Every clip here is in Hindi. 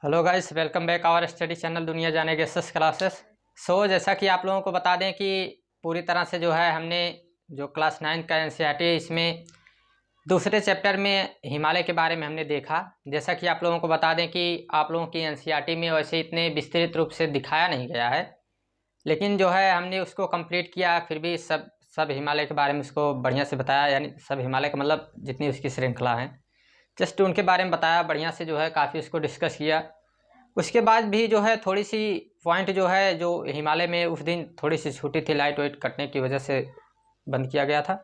Hello guys, welcome back our study channel दुनिया जाने गेसेस क्लासेस। जैसा कि आप लोगों को बता दें कि पूरी तरह से जो है हमने जो क्लास 9 का एनसीईआरटी है इसमें दूसरे चैप्टर में हिमालय के बारे में हमने देखा। जैसा कि आप लोगों को बता दें कि आप लोगों की एनसीईआरटी में वैसे इतने विस्तृत रूप से दिखाया नहीं गया है, लेकिन जो है हमने उसको कंप्लीट किया। फिर भी सब सब हिमालय के बारे में उसको बढ़िया से बताया, यानी सब हिमालय का मतलब जितनी उसकी श्रृंखला है जस्ट उनके बारे में बताया बढ़िया से, जो है काफ़ी उसको डिस्कस किया। उसके बाद भी जो है थोड़ी सी पॉइंट जो है जो हिमालय में उस दिन थोड़ी सी छूटी थी, लाइट वेट कटने की वजह से बंद किया गया था।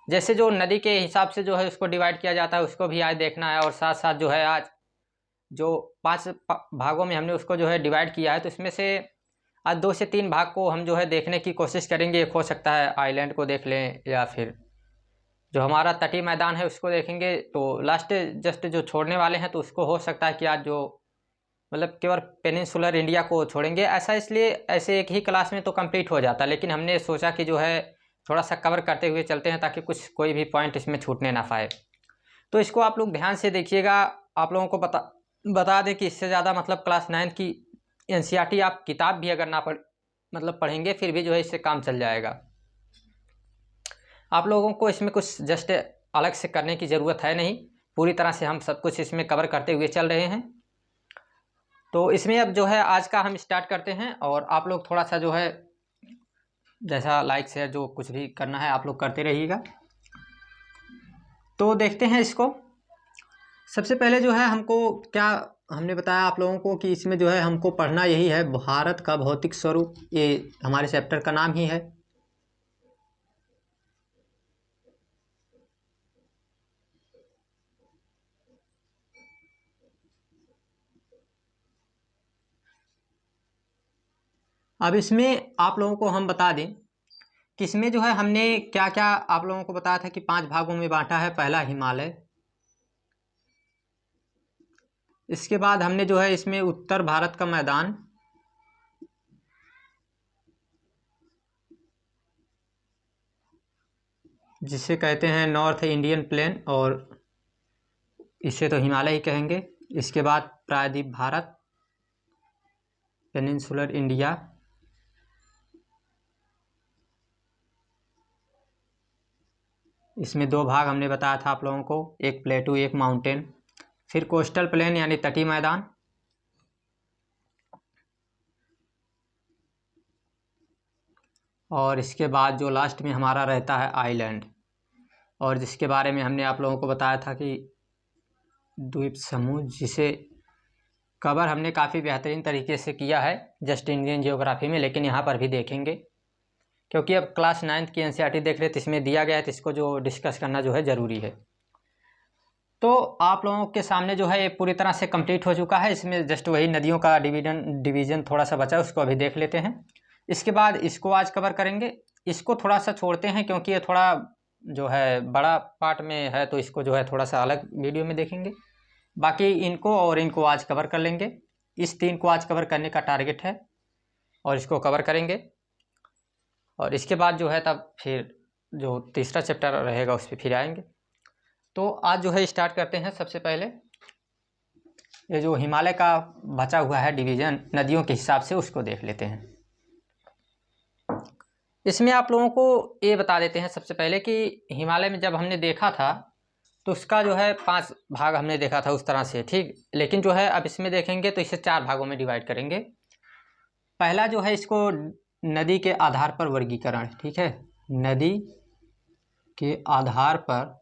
जैसे जो नदी के हिसाब से जो है उसको डिवाइड किया जाता है उसको भी आज देखना है, और साथ साथ जो है आज जो 5 भागों में हमने उसको जो है डिवाइड किया है, तो इसमें से आज 2 से 3 भाग को हम जो है देखने की कोशिश करेंगे। एक हो सकता है आइलैंड को देख लें, या फिर जो हमारा तटीय मैदान है उसको देखेंगे। तो लास्ट जस्ट जो छोड़ने वाले हैं तो उसको हो सकता है कि आज जो मतलब केवल पेनिनसुलर इंडिया को छोड़ेंगे। ऐसा इसलिए ऐसे एक ही क्लास में तो कंप्लीट हो जाता, लेकिन हमने सोचा कि जो है थोड़ा सा कवर करते हुए चलते हैं ताकि कुछ कोई भी पॉइंट इसमें छूटने ना पाए। तो इसको आप लोग ध्यान से देखिएगा। आप लोगों को बता दें कि इससे ज़्यादा मतलब क्लास 9 की एनसीईआरटी आप किताब भी अगर ना पढ़ेंगे फिर भी जो है इससे काम चल जाएगा। आप लोगों को इसमें कुछ जस्ट अलग से करने की ज़रूरत है नहीं, पूरी तरह से हम सब कुछ इसमें कवर करते हुए चल रहे हैं। तो इसमें अब जो है आज का हम स्टार्ट करते हैं, और आप लोग थोड़ा सा जो है जैसा लाइक शेयर जो कुछ भी करना है आप लोग करते रहिएगा। तो देखते हैं इसको। सबसे पहले जो है हमको क्या हमने बताया आप लोगों को कि इसमें जो है हमको पढ़ना यही है, भारत का भौतिक स्वरूप, ये हमारे चैप्टर का नाम ही है। अब इसमें आप लोगों को हम बता दें कि इसमें जो है हमने क्या क्या आप लोगों को बताया था कि 5 भागों में बांटा है। पहला हिमालय, इसके बाद हमने जो है इसमें उत्तर भारत का मैदान, जिसे कहते हैं नॉर्थ इंडियन प्लेन, और इसे तो हिमालय ही कहेंगे। इसके बाद प्रायद्वीप भारत, पेनिनसुलर इंडिया, इसमें 2 भाग हमने बताया था आप लोगों को, एक प्लेटू एक माउंटेन। फिर कोस्टल प्लेन यानी तटीय मैदान, और इसके बाद जो लास्ट में हमारा रहता है आइलैंड, और जिसके बारे में हमने आप लोगों को बताया था कि द्वीप समूह, जिसे कवर हमने काफ़ी बेहतरीन तरीके से किया है जस्ट इंडियन जियोग्राफी में, लेकिन यहाँ पर भी देखेंगे क्योंकि अब क्लास 9 की एनसीईआरटी देख रहे तो इसमें दिया गया है, तो इसको जो डिस्कस करना जो है ज़रूरी है। तो आप लोगों के सामने जो है ये पूरी तरह से कंप्लीट हो चुका है। इसमें जस्ट वही नदियों का डिवीजन थोड़ा सा बचा है, उसको अभी देख लेते हैं। इसके बाद इसको आज कवर करेंगे। इसको थोड़ा सा छोड़ते हैं क्योंकि ये थोड़ा जो है बड़ा पार्ट में है, तो इसको जो है थोड़ा सा अलग वीडियो में देखेंगे। बाकी इनको और इनको आज कवर कर लेंगे। इस 3 को आज कवर करने का टारगेट है, और इसको कवर करेंगे। और इसके बाद जो है तब फिर जो तीसरा चैप्टर रहेगा उस पर फिर आएंगे। तो आज जो है स्टार्ट करते हैं। सबसे पहले ये जो हिमालय का बचा हुआ है डिवीज़न नदियों के हिसाब से, उसको देख लेते हैं। इसमें आप लोगों को ये बता देते हैं सबसे पहले कि हिमालय में जब हमने देखा था तो उसका जो है 5 भाग हमने देखा था उस तरह से, ठीक। लेकिन जो है अब इसमें देखेंगे तो इसे 4 भागों में डिवाइड करेंगे। पहला जो है इसको नदी के आधार पर वर्गीकरण, ठीक है, नदी के आधार पर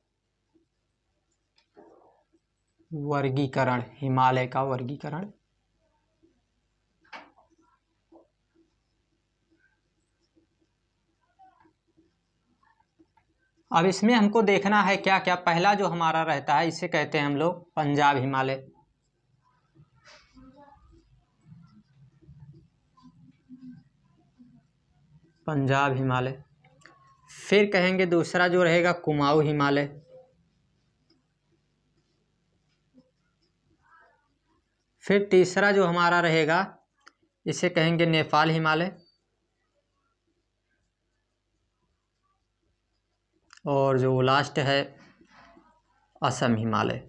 वर्गीकरण, हिमालय का वर्गीकरण। अब इसमें हमको देखना है क्या क्या। पहला जो हमारा रहता है इसे कहते हैं हम लोग पंजाब हिमालय, पंजाब हिमालय। फिर कहेंगे दूसरा जो रहेगा कुमाऊं हिमालय, फिर तीसरा जो हमारा रहेगा इसे कहेंगे नेपाल हिमालय, और जो लास्ट है असम हिमालय।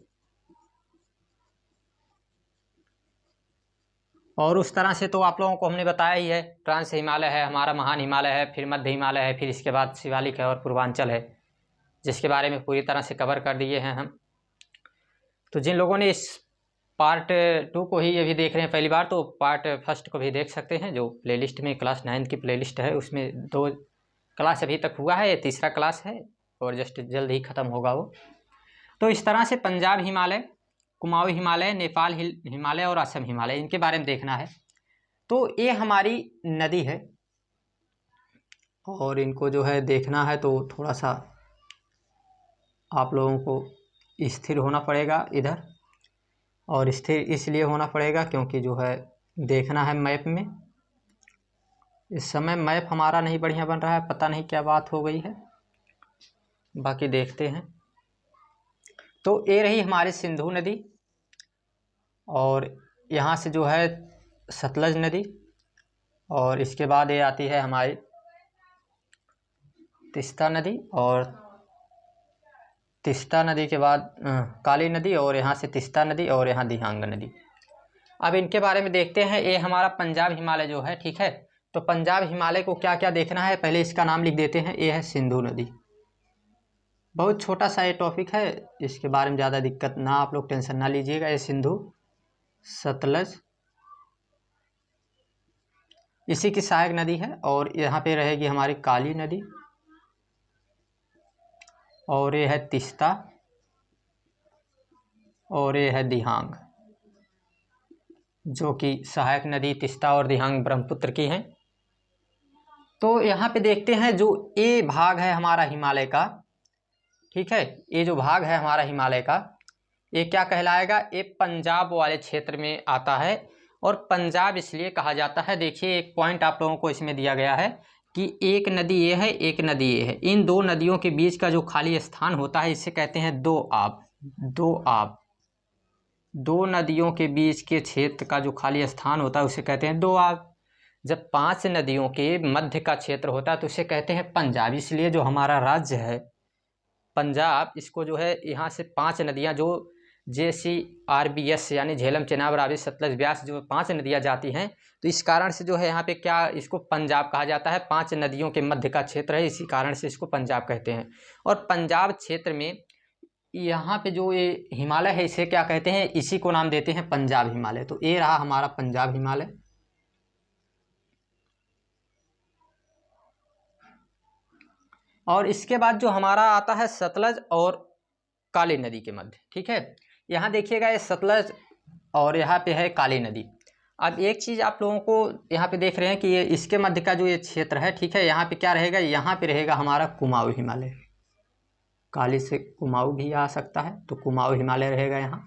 और उस तरह से तो आप लोगों को हमने बताया ही है, ट्रांस हिमालय है हमारा, महान हिमालय है, फिर मध्य हिमालय है, फिर इसके बाद शिवालिक है और पूर्वांचल है, जिसके बारे में पूरी तरह से कवर कर दिए हैं हम। तो जिन लोगों ने इस पार्ट 2 को ही अभी देख रहे हैं पहली बार, तो पार्ट 1 को भी देख सकते हैं, जो प्लेलिस्ट में क्लास 9 की प्लेलिस्ट है, उसमें 2 क्लास अभी तक हुआ है, ये तीसरा क्लास है और जस्ट जल्द ही ख़त्म होगा वो। तो इस तरह से पंजाब हिमालय, कुमाऊं हिमालय, नेपाल हिमालय और असम हिमालय, इनके बारे में देखना है। तो ये हमारी नदी है और इनको जो है देखना है तो थोड़ा सा आप लोगों को स्थिर होना पड़ेगा इधर, और स्थिर इसलिए होना पड़ेगा क्योंकि जो है देखना है मैप में। इस समय मैप हमारा नहीं बढ़िया बन रहा है, पता नहीं क्या बात हो गई है, बाकी देखते हैं। तो ये रही हमारी सिंधु नदी, और यहाँ से जो है सतलज नदी, और इसके बाद ये आती है हमारी तीस्ता नदी, और तीस्ता नदी के बाद काली नदी, और यहाँ से तीस्ता नदी, और यहाँ दिहांग नदी। अब इनके बारे में देखते हैं। ये हमारा पंजाब हिमालय जो है, ठीक है, तो पंजाब हिमालय को क्या क्या देखना है, पहले इसका नाम लिख देते हैं। ये है सिंधु नदी, बहुत छोटा सा ये टॉपिक है, इसके बारे में ज़्यादा दिक्कत ना, आप लोग टेंशन ना लीजिएगा। ये सिंधु, सतलज इसी की सहायक नदी है, और यहाँ पे रहेगी हमारी काली नदी, और ये है तीस्ता, और ये है दिहांग, जो कि सहायक नदी तीस्ता और दिहांग ब्रह्मपुत्र की हैं। तो यहाँ पे देखते हैं जो ये भाग है हमारा हिमालय का, ठीक है, ये जो भाग है हमारा हिमालय का, ये क्या कहलाएगा, ये पंजाब वाले क्षेत्र में आता है। और पंजाब इसलिए कहा जाता है, देखिए एक पॉइंट आप लोगों को इसमें दिया गया है कि एक नदी ये है, एक नदी ये है, इन दो नदियों के बीच का जो खाली स्थान होता है इसे कहते हैं दो आब। दो आब, दो नदियों के बीच के क्षेत्र का जो खाली स्थान होता है उसे कहते हैं दो आब। जब 5 नदियों के मध्य का क्षेत्र होता है तो उसे कहते हैं पंजाब। इसलिए जो हमारा राज्य है पंजाब, इसको जो है यहाँ से 5 नदियाँ जो JCRBS यानी झेलम, चेनाब, रावी, सतलज, ब्यास, जो 5 नदियाँ जाती हैं, तो इस कारण से जो है यहाँ पे क्या इसको पंजाब कहा जाता है। 5 नदियों के मध्य का क्षेत्र है, इसी कारण से इसको पंजाब कहते हैं। और पंजाब क्षेत्र में यहाँ पे जो ये हिमालय है इसे क्या कहते हैं, इसी को नाम देते हैं पंजाब हिमालय। तो ये रहा हमारा पंजाब हिमालय। और इसके बाद जो हमारा आता है सतलज और काली नदी के मध्य, ठीक है, यहाँ देखिएगा ये सतलज और यहाँ पे है काली नदी। अब एक चीज़ आप लोगों को यहाँ पे देख रहे हैं कि ये इसके मध्य का जो ये क्षेत्र है, ठीक है, यहाँ पे क्या रहेगा, यहाँ पे रहेगा हमारा कुमाऊं हिमालय। काली से कुमाऊं भी आ सकता है, तो कुमाऊं हिमालय रहेगा यहाँ।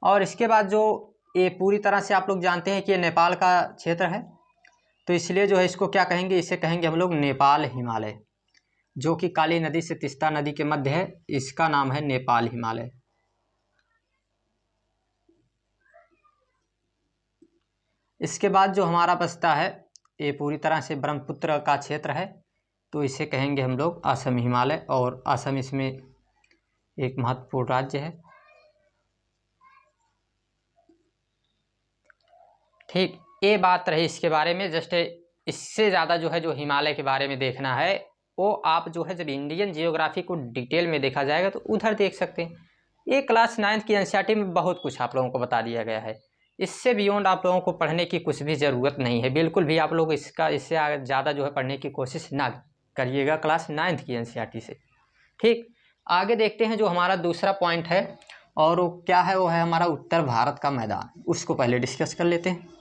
और इसके बाद जो ये पूरी तरह से आप लोग जानते हैं कि ये नेपाल का क्षेत्र है, तो इसलिए जो है इसको क्या कहेंगे, इसे कहेंगे हम लोग नेपाल हिमालय, जो कि काली नदी से तीस्ता नदी के मध्य है, इसका नाम है नेपाल हिमालय। इसके बाद जो हमारा बचता है ये पूरी तरह से ब्रह्मपुत्र का क्षेत्र है, तो इसे कहेंगे हम लोग असम हिमालय, और असम इसमें एक महत्वपूर्ण राज्य है। ठीक, ये बात रही इसके बारे में। जस्ट इससे ज़्यादा जो है जो हिमालय के बारे में देखना है वो आप जो है जब इंडियन जियोग्राफी को डिटेल में देखा जाएगा तो उधर देख सकते हैं। ये क्लास 9 की NCERT में बहुत कुछ आप लोगों को बता दिया गया है, इससे बियॉन्ड आप लोगों को पढ़ने की कुछ भी ज़रूरत नहीं है, बिल्कुल भी आप लोग इससे ज़्यादा जो है पढ़ने की कोशिश ना करिएगा क्लास 9 की NCERT से। ठीक, आगे देखते हैं जो हमारा दूसरा पॉइंट है, और वो क्या है, वो है हमारा उत्तर भारत का मैदान। उसको पहले डिस्कस कर लेते हैं।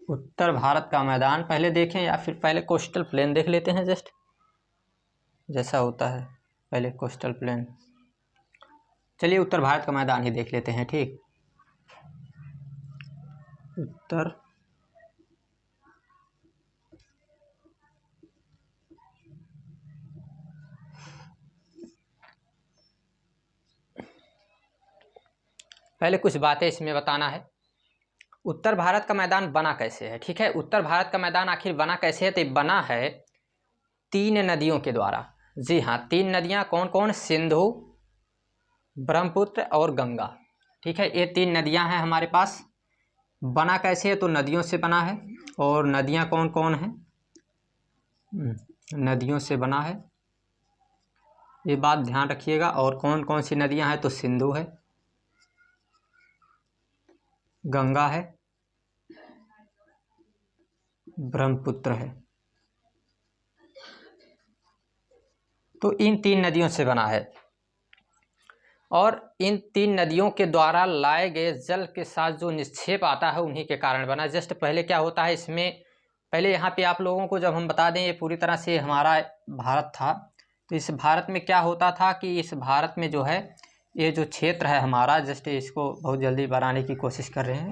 उत्तर भारत का मैदान पहले देखें, या फिर पहले कोस्टल प्लेन देख लेते हैं, जस्ट जैसा होता है पहले कोस्टल प्लेन। चलिए उत्तर भारत का मैदान ही देख लेते हैं। ठीक, उत्तर पहले कुछ बातें इसमें बताना है। उत्तर भारत का मैदान बना कैसे है, ठीक है, उत्तर भारत का मैदान आखिर बना कैसे है, तो बना है 3 नदियों के द्वारा। जी हाँ, 3 नदियाँ कौन कौन? सिंधु, ब्रह्मपुत्र और गंगा। ठीक है, ये 3 नदियाँ हैं हमारे पास। बना कैसे है? तो नदियों से बना है। और नदियाँ कौन कौन हैं? नदियों से बना है, ये बात ध्यान रखिएगा। और कौन कौन सी नदियाँ हैं? तो सिंधु है, गंगा है, ब्रह्मपुत्र है। तो इन 3 नदियों से बना है और इन 3 नदियों के द्वारा लाए गए जल के साथ जो निक्षेप आता है उन्हीं के कारण बना। जस्ट पहले क्या होता है इसमें, पहले यहाँ पे आप लोगों को जब हम बता दें, ये पूरी तरह से हमारा भारत था। तो इस भारत में क्या होता था कि इस भारत में जो है, ये जो क्षेत्र है हमारा, जस्ट इसको बहुत जल्दी बनाने की कोशिश कर रहे हैं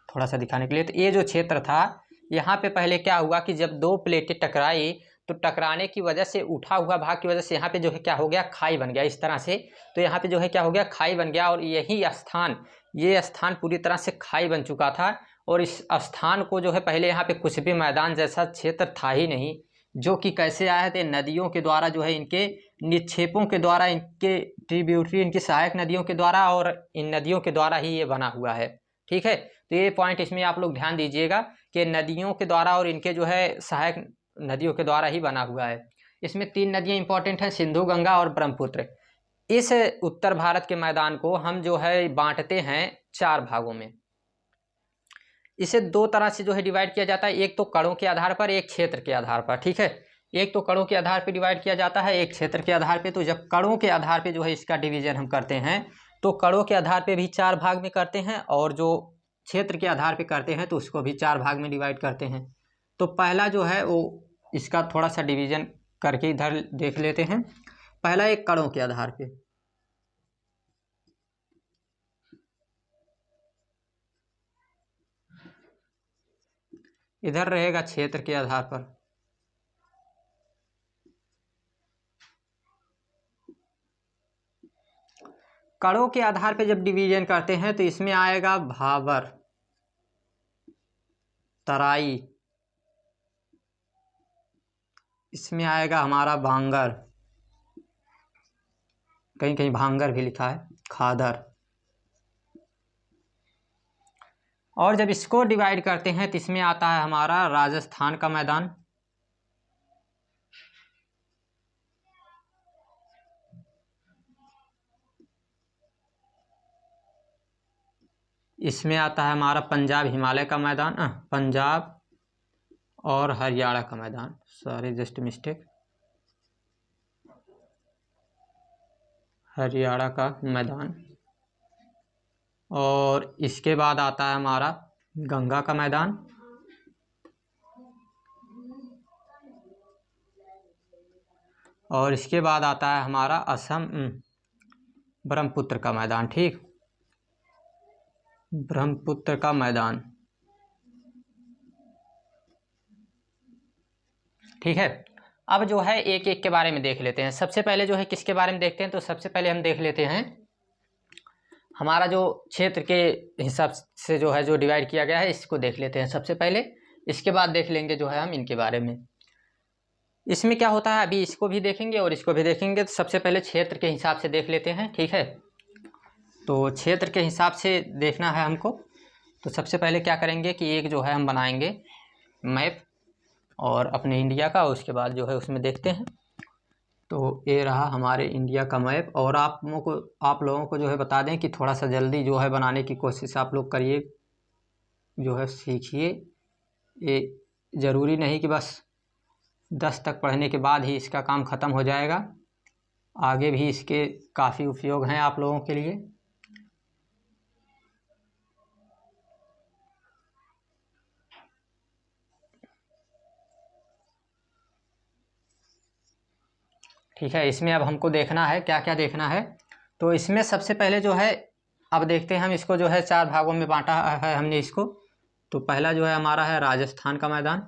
थोड़ा सा दिखाने के लिए। तो ये जो क्षेत्र था, यहाँ पे पहले क्या हुआ कि जब 2 प्लेटें टकराई, तो टकराने की वजह से उठा हुआ भाग की वजह से यहाँ पे जो है क्या हो गया, खाई बन गया इस तरह से। तो यहाँ पे जो है क्या हो गया, खाई बन गया। और यही स्थान, ये स्थान पूरी तरह से खाई बन चुका था। और इस स्थान को जो है, पहले यहाँ पे कुछ भी मैदान जैसा क्षेत्र था ही नहीं, जो कि कैसे आए थे? नदियों के द्वारा जो है, इनके निक्षेपों के द्वारा, इनके ट्रिब्यूटरी, इनकी सहायक नदियों के द्वारा, और इन नदियों के द्वारा ही ये बना हुआ है। ठीक है, तो ये पॉइंट इसमें आप लोग ध्यान दीजिएगा कि नदियों के द्वारा और इनके जो है सहायक नदियों के द्वारा ही बना हुआ है। इसमें 3 नदियाँ इंपॉर्टेंट हैं, सिंधु, गंगा और ब्रह्मपुत्र। इस उत्तर भारत के मैदान को हम जो है बांटते हैं 4 भागों में। इसे 2 तरह से जो है डिवाइड किया जाता है, एक तो कणों के आधार पर, एक क्षेत्र के आधार पर। ठीक है, एक तो कणों के आधार पर डिवाइड किया जाता है, एक क्षेत्र के आधार पे। तो जब कणों के आधार पे जो है इसका डिवीजन हम करते हैं, तो कणों के आधार पे भी 4 भाग में करते हैं, और जो क्षेत्र के आधार पे करते हैं तो उसको भी 4 भाग में डिवाइड करते हैं। तो पहला जो है वो, इसका थोड़ा सा डिवीजन करके इधर देख लेते हैं। पहला एक कणों के आधार पे, इधर रहेगा क्षेत्र के आधार पर। कणों के आधार पे जब डिवीजन करते हैं तो इसमें आएगा भाबर, तराई, इसमें आएगा हमारा भांगर, कहीं कहीं भांगर भी लिखा है, खादर। और जब इसको डिवाइड करते हैं तो इसमें आता है हमारा राजस्थान का मैदान, इसमें आता है हमारा पंजाब हिमालय का मैदान, पंजाब और हरियाणा का मैदान, सॉरी जस्ट मिस्टेक, हरियाणा का मैदान। और इसके बाद आता है हमारा गंगा का मैदान, और इसके बाद आता है हमारा असम, ब्रह्मपुत्र का मैदान। ठीक, ब्रह्मपुत्र का मैदान। ठीक है, अब जो है एक एक के बारे में देख लेते हैं। सबसे पहले जो है किसके बारे में देखते हैं, तो सबसे पहले हम देख लेते हैं हमारा जो क्षेत्र के हिसाब से जो है जो डिवाइड किया गया है, इसको देख लेते हैं सबसे पहले। इसके बाद देख लेंगे जो है हम इनके बारे में। इसमें क्या होता है, अभी इसको भी देखेंगे और इसको भी देखेंगे। तो सबसे पहले क्षेत्र के हिसाब से देख लेते हैं। ठीक है, तो क्षेत्र के हिसाब से देखना है हमको। तो सबसे पहले क्या करेंगे कि एक जो है हम बनाएंगे मैप और अपने इंडिया का, उसके बाद जो है उसमें देखते हैं। तो ये रहा हमारे इंडिया का मैप। और आप लोगों को जो है बता दें कि थोड़ा सा जल्दी जो है बनाने की कोशिश आप लोग करिए, जो है सीखिए। ये ज़रूरी नहीं कि बस 10 तक पढ़ने के बाद ही इसका काम ख़त्म हो जाएगा, आगे भी इसके काफ़ी उपयोग हैं आप लोगों के लिए। ठीक है, इसमें अब हमको देखना है क्या क्या देखना है। तो इसमें सबसे पहले जो है, अब देखते हैं हम इसको जो है 4 भागों में बांटा है हमने इसको। तो पहला जो है हमारा है राजस्थान का मैदान,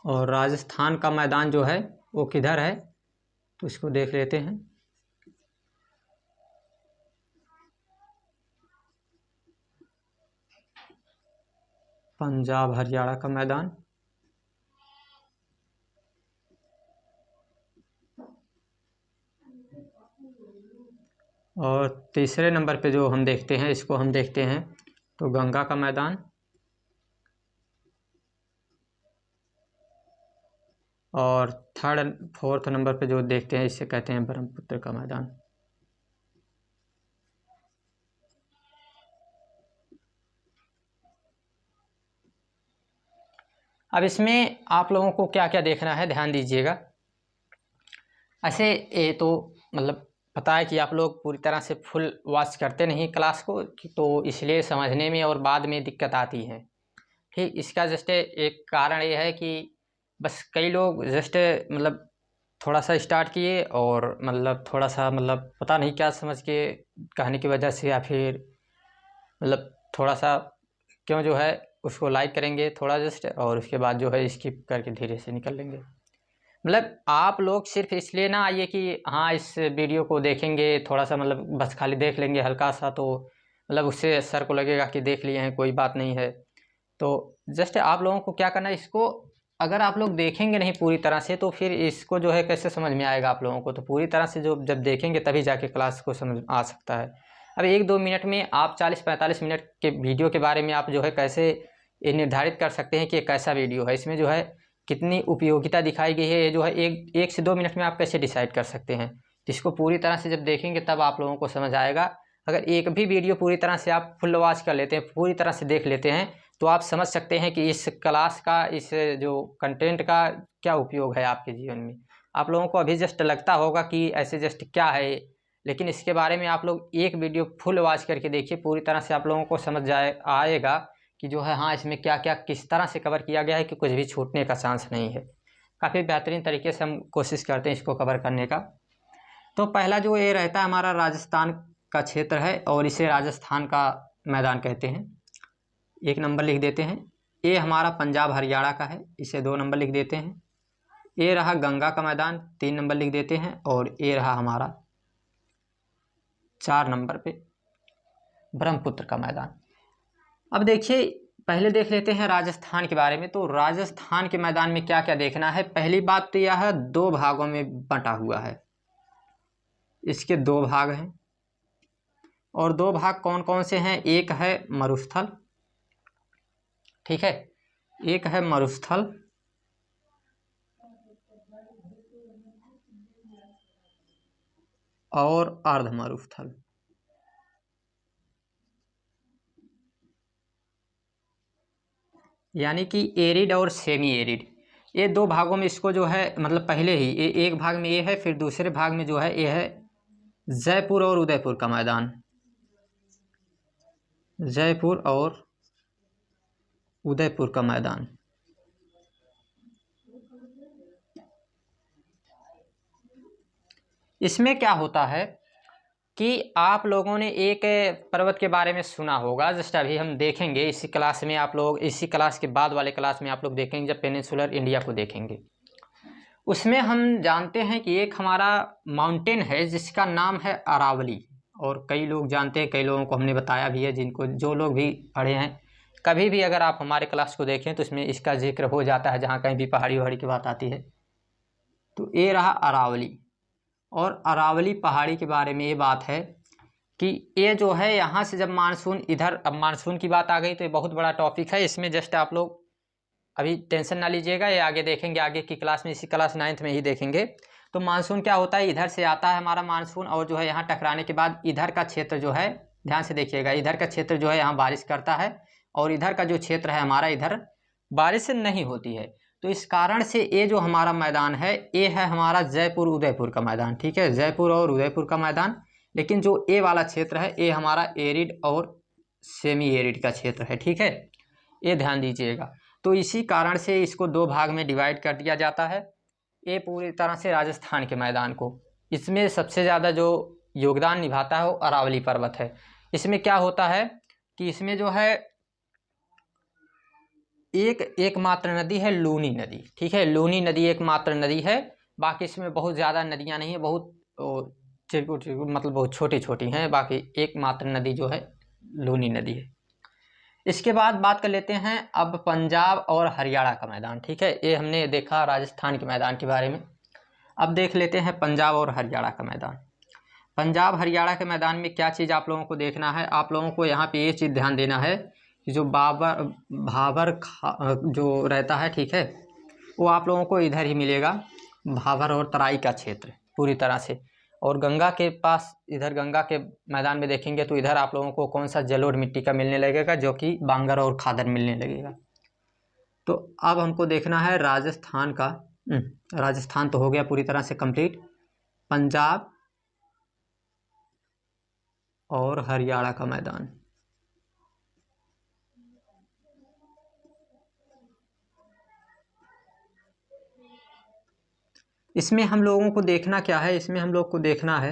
और राजस्थान का मैदान जो है वो किधर है, तो इसको देख लेते हैं। पंजाब हरियाणा का मैदान, और तीसरे नंबर पे जो हम देखते हैं, इसको हम देखते हैं तो गंगा का मैदान, और फोर्थ नंबर पे जो देखते हैं इसे कहते हैं ब्रह्मपुत्र का मैदान। अब इसमें आप लोगों को क्या क्या देखना है, ध्यान दीजिएगा। ऐसे ये तो मतलब पता है कि आप लोग पूरी तरह से फुल वॉच करते नहीं क्लास को, तो इसलिए समझने में और बाद में दिक्कत आती है। ठीक, इसका जस्ट एक कारण ये है कि बस कई लोग जस्ट मतलब थोड़ा सा स्टार्ट किए और मतलब थोड़ा सा मतलब पता नहीं क्या समझ के कहने की वजह से, या फिर मतलब थोड़ा सा क्यों जो है उसको लाइक करेंगे थोड़ा जस्ट, और उसके बाद जो है स्किप करके धीरे से निकल लेंगे। मतलब आप लोग सिर्फ इसलिए ना आइए कि हाँ इस वीडियो को देखेंगे थोड़ा सा, मतलब बस खाली देख लेंगे हल्का सा, तो मतलब उससे सर को लगेगा कि देख लिए हैं कोई बात नहीं है। तो जस्ट आप लोगों को क्या करना है, इसको अगर आप लोग देखेंगे नहीं पूरी तरह से तो फिर इसको जो है कैसे समझ में आएगा आप लोगों को। तो पूरी तरह से जो जब देखेंगे तभी जाके क्लास को समझ आ सकता है। अब 1-2 मिनट में आप 40-45 मिनट के वीडियो के बारे में आप जो है कैसे ये निर्धारित कर सकते हैं कि ये कैसा वीडियो है, इसमें जो है कितनी उपयोगिता दिखाई गई है, ये जो है एक से 2 मिनट में आप कैसे डिसाइड कर सकते हैं। इसको पूरी तरह से जब देखेंगे तब आप लोगों को समझ आएगा। अगर एक भी वीडियो पूरी तरह से आप फुल वॉच कर लेते हैं, पूरी तरह से देख लेते हैं, तो आप समझ सकते हैं कि इस क्लास का, इस जो कंटेंट का क्या उपयोग है आपके जीवन में। आप लोगों को अभी जस्ट लगता होगा कि ऐसे जस्ट क्या है, लेकिन इसके बारे में आप लोग एक वीडियो फुल वॉच करके देखिए, पूरी तरह से आप लोगों को समझ आएगा कि जो है हाँ इसमें क्या क्या किस तरह से कवर किया गया है कि कुछ भी छूटने का चांस नहीं है। काफ़ी बेहतरीन तरीके से हम कोशिश करते हैं इसको कवर करने का। तो पहला जो ये रहता है हमारा राजस्थान का क्षेत्र है, और इसे राजस्थान का मैदान कहते हैं, 1 नंबर लिख देते हैं। ये हमारा पंजाब हरियाणा का है, इसे 2 नंबर लिख देते हैं। ये रहा गंगा का मैदान, 3 नंबर लिख देते हैं। और ये रहा हमारा 4 नंबर पे ब्रह्मपुत्र का मैदान। अब देखिए पहले देख लेते हैं राजस्थान के बारे में। तो राजस्थान के मैदान में क्या क्या देखना है। पहली बात तो यह है 2 भागों में बंटा हुआ है, इसके 2 भाग हैं, और 2 भाग कौन कौन से हैं। एक है मरुस्थल, ठीक है, एक है मरुस्थल और अर्ध मरुस्थल। यानी कि एरिड और सेमी एरिड, ये 2 भागों में इसको जो है मतलब पहले ही एक भाग में ये है, फिर दूसरे भाग में जो है ये है जयपुर और उदयपुर का मैदान, जयपुर और उदयपुर का मैदान। इसमें क्या होता है कि आप लोगों ने एक पर्वत के बारे में सुना होगा, जस्ट अभी हम देखेंगे इसी क्लास में, आप लोग इसी क्लास के बाद वाले क्लास में आप लोग देखेंगे जब पेनिनसुलर इंडिया को देखेंगे। उसमें हम जानते हैं कि एक हमारा माउंटेन है जिसका नाम है अरावली, और कई लोग जानते हैं, कई लोगों को हमने बताया भी है, जिनको जो लोग भी पढ़े हैं। कभी भी अगर आप हमारे क्लास को देखें तो इसमें इसका जिक्र हो जाता है, जहाँ कहीं भी पहाड़ी वहाड़ी की बात आती है। तो ये रहा अरावली, और अरावली पहाड़ी के बारे में ये बात है कि ये जो है यहाँ से जब मानसून इधर, अब मानसून की बात आ गई तो ये बहुत बड़ा टॉपिक है, इसमें जस्ट आप लोग अभी टेंशन ना लीजिएगा, ये आगे देखेंगे, आगे की क्लास में, इसी क्लास 9th में ही देखेंगे। तो मानसून क्या होता है, इधर से आता है हमारा मानसून, और जो है यहाँ टकराने के बाद इधर का क्षेत्र जो है, ध्यान से देखिएगा, इधर का क्षेत्र जो है यहाँ बारिश करता है, और इधर का जो क्षेत्र है हमारा, इधर बारिश नहीं होती है। तो इस कारण से ये जो हमारा मैदान है ये है हमारा जयपुर उदयपुर का मैदान, ठीक है, जयपुर और उदयपुर का मैदान। लेकिन जो ए वाला क्षेत्र है ये हमारा एरिड और सेमी एरिड का क्षेत्र है, ठीक है, ये ध्यान दीजिएगा। तो इसी कारण से इसको 2 भाग में डिवाइड कर दिया जाता है। ये पूरी तरह से राजस्थान के मैदान को, इसमें सबसे ज़्यादा जो योगदान निभाता है वो अरावली पर्वत है। इसमें क्या होता है कि इसमें जो है एकमात्र नदी है लूनी नदी, ठीक है, लूनी नदी एकमात्र नदी है, बाकी इसमें बहुत ज़्यादा नदियाँ नहीं है, बहुत मतलब बहुत छोटी छोटी हैं, बाकी एकमात्र नदी जो है लूनी नदी है। इसके बाद बात कर लेते हैं अब पंजाब और हरियाणा का मैदान, ठीक है, ये हमने देखा राजस्थान के मैदान के बारे में। अब देख लेते हैं पंजाब और हरियाणा का मैदान। पंजाब हरियाणा के मैदान में क्या चीज़ आप लोगों को देखना है, आप लोगों को यहाँ पे ये चीज़ ध्यान देना है कि जो भाबर जो रहता है, ठीक है, वो आप लोगों को इधर ही मिलेगा, भाबर और तराई का क्षेत्र पूरी तरह से। और गंगा के पास, इधर गंगा के मैदान में देखेंगे तो इधर आप लोगों को कौन सा जलोढ़ मिट्टी का मिलने लगेगा, जो कि बांगर और खादर मिलने लगेगा। तो अब हमको देखना है राजस्थान का। राजस्थान तो हो गया पूरी तरह से कंप्लीट। पंजाब और हरियाणा का मैदान, इसमें हम लोगों को देखना क्या है, इसमें हम लोग को देखना है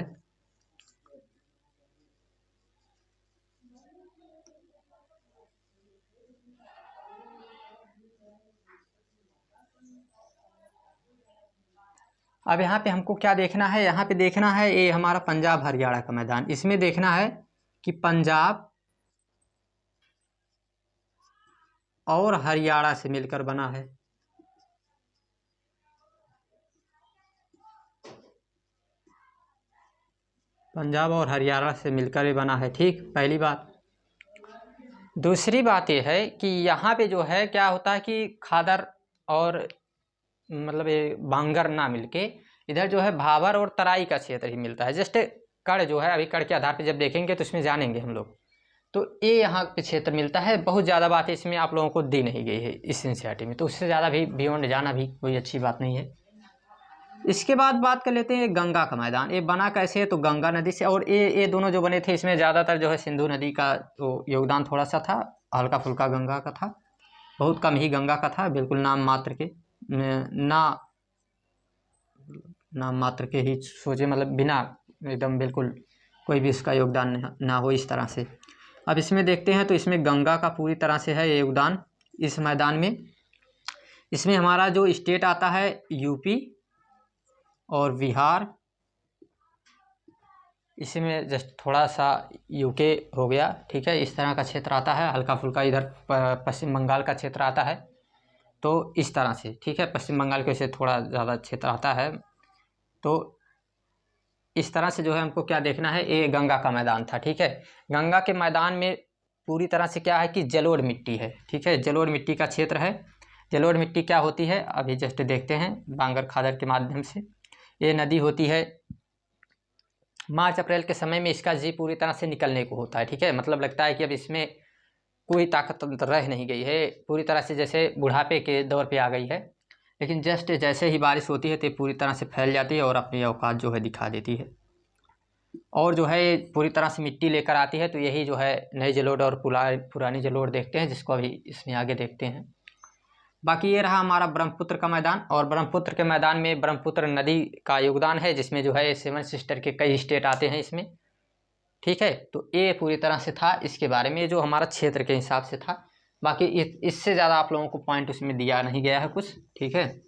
अब यहाँ पे हमको क्या देखना है, यहाँ पे देखना है ये हमारा पंजाब हरियाणा का मैदान। इसमें देखना है कि पंजाब और हरियाणा से मिलकर बना है। पंजाब और हरियाणा से मिलकर ही बना है, ठीक, पहली बात। दूसरी बात ये है कि यहाँ पे जो है क्या होता है कि खादर और मतलब ये बांगर ना मिलके इधर जो है भाबर और तराई का क्षेत्र ही मिलता है। जस्ट कड़ जो है, अभी कड़ के आधार पे जब देखेंगे तो इसमें जानेंगे हम लोग। तो ये यहाँ पे क्षेत्र मिलता है। बहुत ज़्यादा बात इसमें आप लोगों को दी नहीं गई है इस एनसीईआरटी में, तो उससे ज़्यादा भी बियॉन्ड जाना भी कोई अच्छी बात नहीं है। इसके बाद बात कर लेते हैं गंगा का मैदान। ये बना कैसे है, तो गंगा नदी से। और ये दोनों जो बने थे इसमें ज़्यादातर जो है सिंधु नदी का तो योगदान थोड़ा सा था, हल्का फुल्का गंगा का था, बहुत कम ही गंगा का था, बिल्कुल नाम मात्र के नाम मात्र के ही सोचे, मतलब बिना एकदम बिल्कुल कोई भी इसका योगदान ना हो इस तरह से। अब इसमें देखते हैं तो इसमें गंगा का पूरी तरह से है योगदान इस मैदान में। इसमें हमारा जो स्टेट आता है यूपी और बिहार, इसमें जस्ट थोड़ा सा यूके हो गया, ठीक है, इस तरह का क्षेत्र आता है। हल्का फुल्का इधर पश्चिम बंगाल का क्षेत्र आता है, तो इस तरह से, ठीक है, पश्चिम बंगाल के से थोड़ा ज़्यादा क्षेत्र आता है। तो इस तरह से जो है हमको क्या देखना है, ये गंगा का मैदान था, ठीक है। गंगा के मैदान में पूरी तरह से क्या है कि जलोढ़ मिट्टी है, ठीक है, जलोढ़ मिट्टी का क्षेत्र है। जलोढ़ मिट्टी क्या होती है अभी जस्ट देखते हैं बांगर खादर के माध्यम से। ये नदी होती है, मार्च अप्रैल के समय में इसका जी पूरी तरह से निकलने को होता है, ठीक है। मतलब लगता है कि अब इसमें कोई ताकत रह नहीं गई है, पूरी तरह से जैसे बुढ़ापे के दौर पे आ गई है। लेकिन जस्ट जैसे ही बारिश होती है तो ये पूरी तरह से फैल जाती है और अपनी औकात जो है दिखा देती है, और जो है पूरी तरह से मिट्टी लेकर आती है। तो यही जो है नई जलोढ़ और पुरानी जलोढ़ देखते हैं, जिसको अभी इसमें आगे देखते हैं। बाकी ये रहा हमारा ब्रह्मपुत्र का मैदान, और ब्रह्मपुत्र के मैदान में ब्रह्मपुत्र नदी का योगदान है, जिसमें जो है 7 सिस्टर के कई स्टेट आते हैं इसमें, ठीक है। तो ये पूरी तरह से था इसके बारे में, जो हमारा क्षेत्र के हिसाब से था। बाकी इससे ज़्यादा आप लोगों को पॉइंट उसमें दिया नहीं गया है कुछ, ठीक है।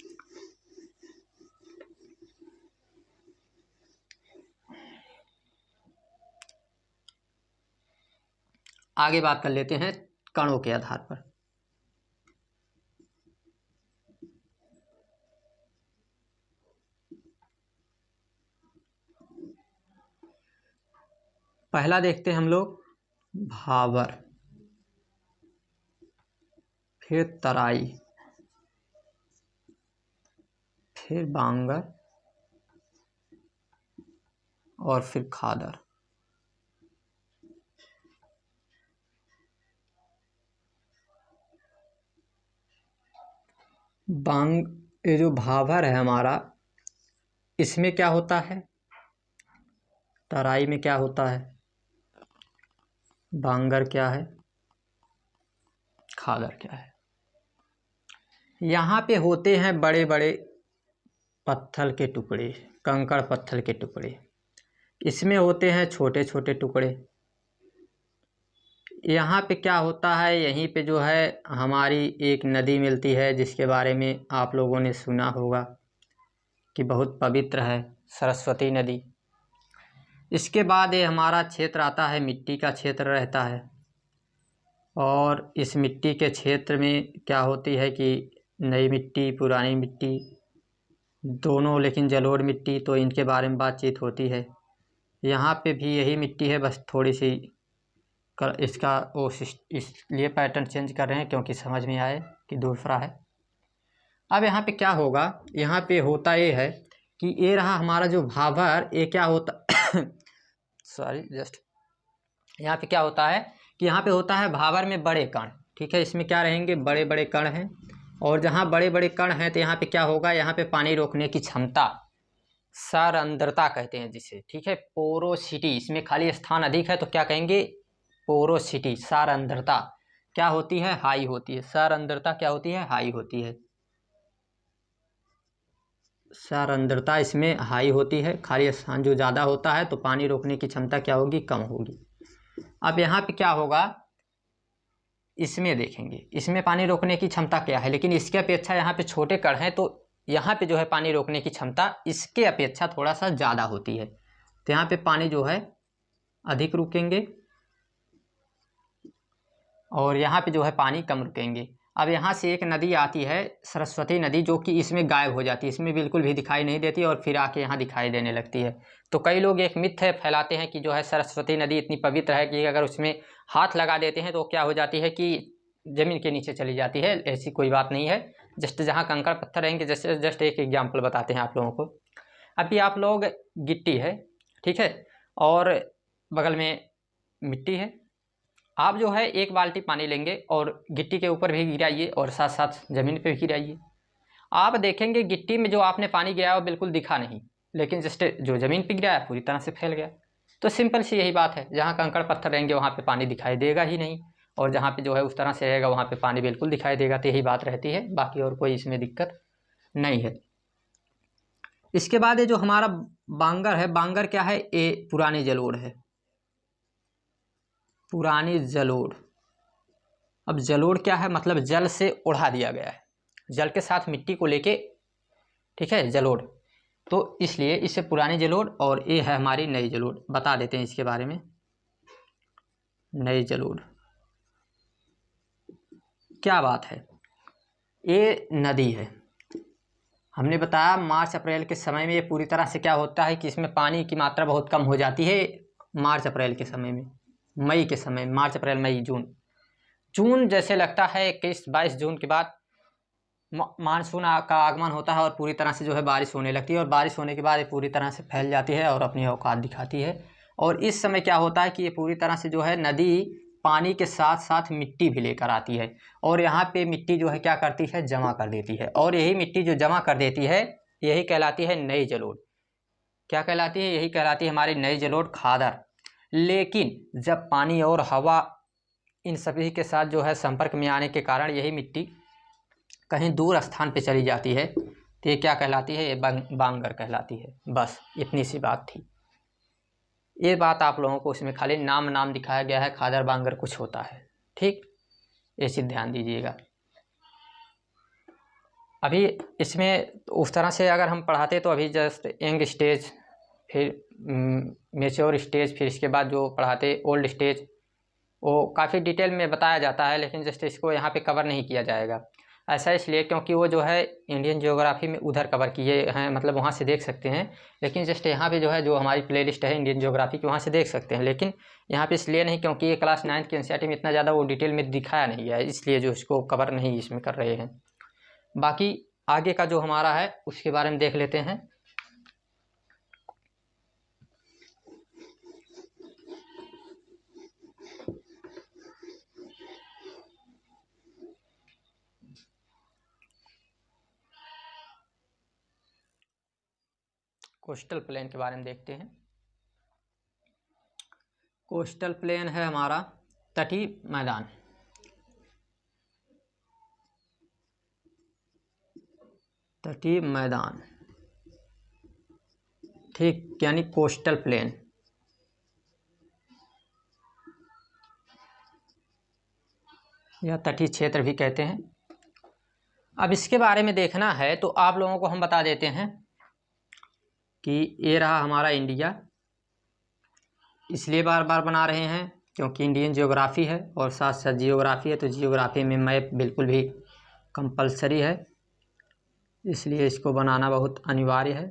आगे बात कर लेते हैं कणों के आधार पर। पहला देखते हैं हम लोग भाबर, फिर तराई, फिर बांगर और फिर खादर। ये जो भाबर है हमारा, इसमें क्या होता है, तराई में क्या होता है, बांगर क्या है, खादर क्या है। यहाँ पे होते हैं बड़े बड़े पत्थर के टुकड़े, कंकड़ पत्थर के टुकड़े। इसमें होते हैं छोटे छोटे टुकड़े। यहाँ पे क्या होता है, यहीं पे जो है हमारी एक नदी मिलती है, जिसके बारे में आप लोगों ने सुना होगा कि बहुत पवित्र है, सरस्वती नदी। इसके बाद ये हमारा क्षेत्र आता है, मिट्टी का क्षेत्र रहता है, और इस मिट्टी के क्षेत्र में क्या होती है कि नई मिट्टी, पुरानी मिट्टी दोनों, लेकिन जलोढ़ मिट्टी, तो इनके बारे में बातचीत होती है। यहाँ पे भी यही मिट्टी है, बस थोड़ी सी इसका वो इसलिए पैटर्न चेंज कर रहे हैं क्योंकि समझ में आए कि दूसरा है। अब यहाँ पे क्या होगा, यहाँ पे होता ये है कि ये रहा हमारा जो भाबर, ये क्या होता सॉरी जस्ट यहाँ पे क्या होता है कि यहाँ पे होता है भाबर में बड़े कण, ठीक है। इसमें क्या रहेंगे, बड़े बड़े कण हैं, और जहाँ बड़े बड़े कण हैं तो यहाँ पे क्या होगा, यहाँ पे पानी रोकने की क्षमता, सारंद्रता कहते हैं जिसे, ठीक है। पोरोसिटी, इसमें खाली स्थान अधिक है तो क्या कहेंगे, पोरोसिटी। सारंद्रता क्या होती है, हाई होती है। सारंद्रता क्या होती है, हाई होती है। सारंद्रता इसमें हाई होती है, खाली स्थान जो ज़्यादा होता है तो पानी रोकने की क्षमता क्या होगी, कम होगी। अब यहाँ पे क्या होगा, इसमें देखेंगे, इसमें पानी रोकने की क्षमता क्या है, लेकिन इसके अपेक्षा यहाँ पे छोटे कण हैं तो यहाँ पे जो है पानी रोकने की क्षमता इसके अपेक्षा थोड़ा सा ज़्यादा होती है, तो यहाँ पे पानी जो है अधिक रुकेंगे और यहाँ पे जो है पानी कम रुकेंगे। अब यहाँ से एक नदी आती है सरस्वती नदी, जो कि इसमें गायब हो जाती है, इसमें बिल्कुल भी दिखाई नहीं देती और फिर आके यहाँ दिखाई देने लगती है। तो कई लोग एक मिथ है फैलाते हैं कि जो है सरस्वती नदी इतनी पवित्र है कि अगर उसमें हाथ लगा देते हैं तो क्या हो जाती है कि ज़मीन के नीचे चली जाती है। ऐसी कोई बात नहीं है, जस्ट जहाँ कंकड़ पत्थर रहेंगे, जैसे जस्ट एक एग्जाम्पल बताते हैं आप लोगों को। अभी आप लोग गिट्टी है, ठीक है, और बगल में मिट्टी है, आप जो है एक बाल्टी पानी लेंगे और गिट्टी के ऊपर भी गिराइए और साथ साथ ज़मीन पे भी गिराइए। आप देखेंगे गिट्टी में जो आपने पानी गिराया वो बिल्कुल दिखा नहीं, लेकिन जस्ट जो ज़मीन पे गिराया पूरी तरह से फैल गया। तो सिंपल सी यही बात है, जहाँ कंकड़ पत्थर रहेंगे वहाँ पे पानी दिखाई देगा ही नहीं, और जहाँ पे जो है उस तरह से रहेगा वहाँ पे पानी बिल्कुल दिखाई देगा। तो यही बात रहती है, बाकी और कोई इसमें दिक्कत नहीं है। इसके बाद ये जो हमारा बांगर है, बांगर क्या है, ये पुरानी जलोढ़ है, पुरानी जलोढ़। अब जलोढ़ क्या है, मतलब जल से उड़ा दिया गया है, जल के साथ मिट्टी को लेके, ठीक है, जलोढ़। तो इसलिए इसे पुरानी जलोढ़, और ये है हमारी नई जलोढ़। बता देते हैं इसके बारे में। नई जलोढ़ क्या बात है, ये नदी है। हमने बताया मार्च अप्रैल के समय में ये पूरी तरह से क्या होता है कि इसमें पानी की मात्रा बहुत कम हो जाती है मार्च अप्रैल के समय में। मई के समय, मार्च अप्रैल मई जून जैसे लगता है 21-22 जून के बाद मानसून का आगमन होता है और पूरी तरह से जो है बारिश होने लगती है, और बारिश होने के बाद ये पूरी तरह से फैल जाती है और अपनी औकात दिखाती है। और इस समय क्या होता है कि ये पूरी तरह से जो है नदी पानी के साथ साथ मिट्टी भी लेकर आती है, और यहाँ पे मिट्टी जो है क्या करती है, जमा कर देती है, और यही मिट्टी जो जमा कर देती है यही कहलाती है नई जलोढ़। क्या कहलाती है, यही कहलाती है हमारी नई जलोढ़, खादर। लेकिन जब पानी और हवा इन सभी के साथ जो है संपर्क में आने के कारण यही मिट्टी कहीं दूर स्थान पे चली जाती है, तो ये क्या कहलाती है, ये बांगर कहलाती है। बस इतनी सी बात थी। ये बात आप लोगों को इसमें खाली नाम दिखाया गया है, खादर बांगर कुछ होता है, ठीक, ये चीज़ ध्यान दीजिएगा। अभी इसमें उस तरह से अगर हम पढ़ाते तो अभी जस्ट यंग स्टेज, फिर मेच्योर स्टेज, फिर इसके बाद जो पढ़ाते ओल्ड स्टेज, वो काफ़ी डिटेल में बताया जाता है, लेकिन जस्ट इसको यहाँ पे कवर नहीं किया जाएगा। ऐसा इसलिए क्योंकि वो जो है इंडियन ज्योग्राफी में उधर कवर किए हैं, मतलब वहाँ से देख सकते हैं, लेकिन जस्ट यहाँ पे जो है जो हमारी प्लेलिस्ट है इंडियन ज्योग्राफी की, वहाँ से देख सकते हैं, लेकिन यहाँ पे इसलिए नहीं क्योंकि ये क्लास 9 की एनसीईआरटी में इतना ज़्यादा वो डिटेल में दिखाया नहीं गया है, इसलिए जो इसको कवर नहीं इसमें कर रहे हैं। बाकी आगे का जो हमारा है उसके बारे में देख लेते हैं। कोस्टल प्लेन के बारे में देखते हैं। कोस्टल प्लेन है हमारा तटीय मैदान, तटीय मैदान, ठीक, यानी कोस्टल प्लेन। या तटीय क्षेत्र भी कहते हैं। अब इसके बारे में देखना है तो आप लोगों को हम बता देते हैं कि ये रहा हमारा इंडिया, इसलिए बार बार बना रहे हैं क्योंकि इंडियन ज्योग्राफी है और साथ साथ जियोग्राफी है, तो जियोग्राफी में मैप बिल्कुल भी कंपलसरी है, इसलिए इसको बनाना बहुत अनिवार्य है।